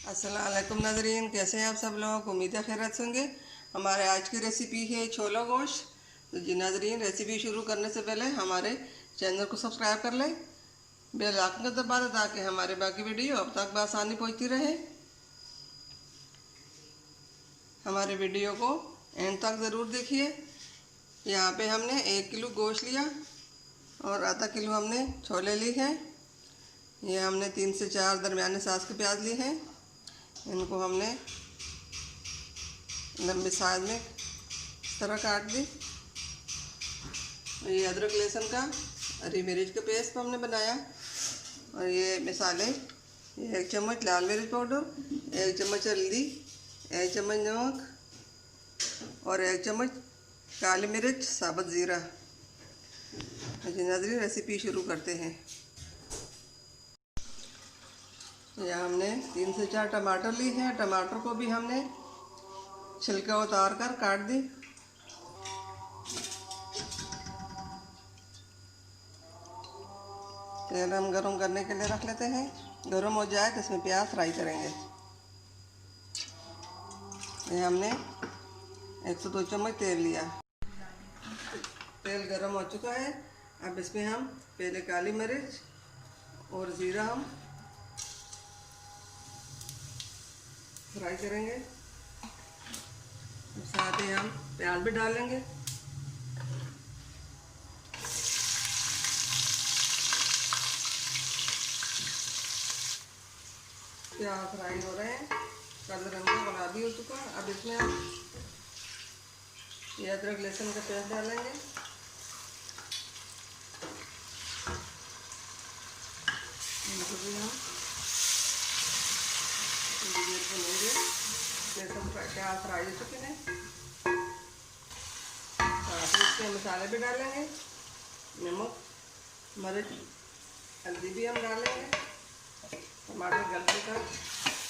अस्सलाम वालेकुम नाज़रीन, कैसे हैं आप सब लोग। उम्मीद है खैरियत से होंगे। हमारे आज की रेसिपी है छोला गोश्त। तो जी नाज़रीन, रेसिपी शुरू करने से पहले हमारे चैनल को सब्सक्राइब कर लें, बेल आइकन को दबा दें ताकि हमारे बाकी वीडियो अब तक बआसानी पहुंचती रहे। हमारे वीडियो को एंड तक ज़रूर देखिए। यहाँ पे हमने 1 किलो गोश्त लिया और आधा किलो हमने छोले ली हैं। ये हमने 3 से 4 दरमियाने साइज़ के प्याज लिए हैं। इनको हमने लंबे साइज में इस तरह काट दी। ये अदरक लहसुन का हरी मिर्च का पेस्ट हमने बनाया। और ये मसाले, ये 1 चम्मच लाल मिर्च पाउडर, 1 चम्मच हल्दी, 1 चम्मच नमक और 1 चम्मच काली मिर्च साबुत ज़ीरा। जी नाज़रीन, रेसिपी शुरू करते हैं। यहाँ हमने 3 से 4 टमाटर ली हैं। टमाटर को भी हमने छिलका उतार कर काट दी। तेल हम गरम करने के लिए रख लेते हैं। गरम हो जाए तो इसमें प्याज फ्राई करेंगे। ये हमने 1 से 2 चम्मच तेल लिया। तेल गरम हो चुका है। अब इसमें हम पहले काली मिर्च और ज़ीरा हम फ्राई करेंगे। साथ ही हम प्याज भी डालेंगे। प्याज फ्राई हो रहे हैं, कलर हमका गुलाबी हो चुका है। अब इसमें हम ये अदरक लहसुन का पेस्ट डालेंगे। इनको भी हम भूनेंगे। लहसुन प्याज फ्राई हो चुके हैं। साथ ही इसके मसाले भी डालेंगे। नमक, मिर्च, हल्दी भी हम डालेंगे। टमाटर गलने तक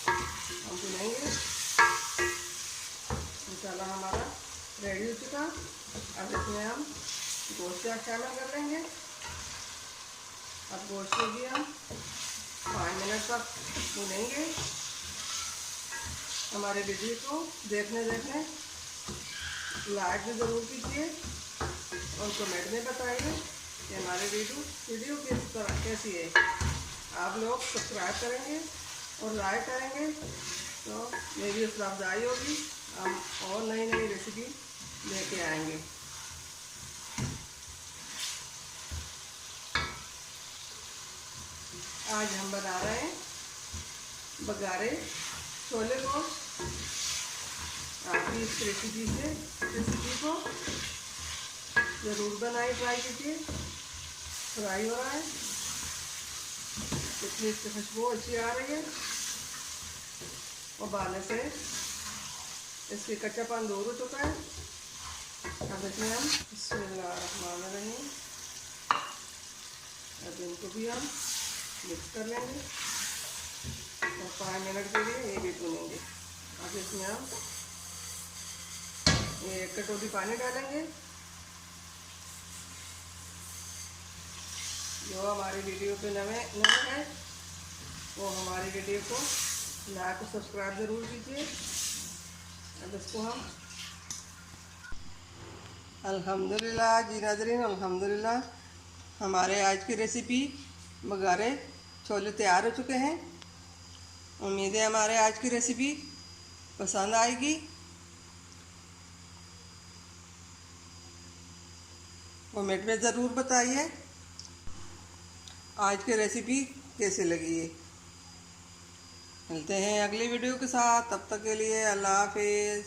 हम भुनेंगे। मसाला हमारा रेडी हो चुका। अब इसमें हम गोश्त शामिल कर लेंगे। अब गोश्त को भी हम 5 मिनट तक भुनेंगे। हमारे वीडियो को देखने लाइक भी ज़रूर कीजिए और कमेंट में बताइए कि हमारे वीडियो किस तरह कैसी है। आप लोग सब्सक्राइब करेंगे और लाइक करेंगे तो मेरी हौसला अफजाई होगी। हम और नई नई रेसिपी लेके आएंगे। आज हम बना रहे हैं बघारे छोले गोश्त। आप भी इस रेसिपी को ज़रूर बनाइए, ट्राई कीजिए। फ्राई हो रहा है, इसलिए इसकी खुशबू अच्छी आ रही है। उबालने से इसकी कच्चापन दूर हो चुका है। अब इसमें हम बिस्मिल्लाहिर्रहमानिर्रहीम, अब इनको भी हम मिक्स कर लेंगे और 5 मिनट के लिए ये भी भुनेंगे। अब इसमें हम ये 1 कटोरी पानी डालेंगे। जो हमारी वीडियो पे नए हैं वो हमारी वीडियो को लाइक और सब्सक्राइब ज़रूर कीजिए। अब इसको हम अल्हम्दुलिल्लाह जी नाज़रीन, अल्हम्दुलिल्लाह हमारे आज की रेसिपी बघारे छोले तैयार हो चुके हैं। उम्मीद है हमारे आज की रेसिपी पसंद आएगी। कमेंट में ज़रूर बताइए आज की रेसिपी कैसे लगी है। मिलते हैं अगली वीडियो के साथ, तब तक के लिए अल्लाह हाफिज़।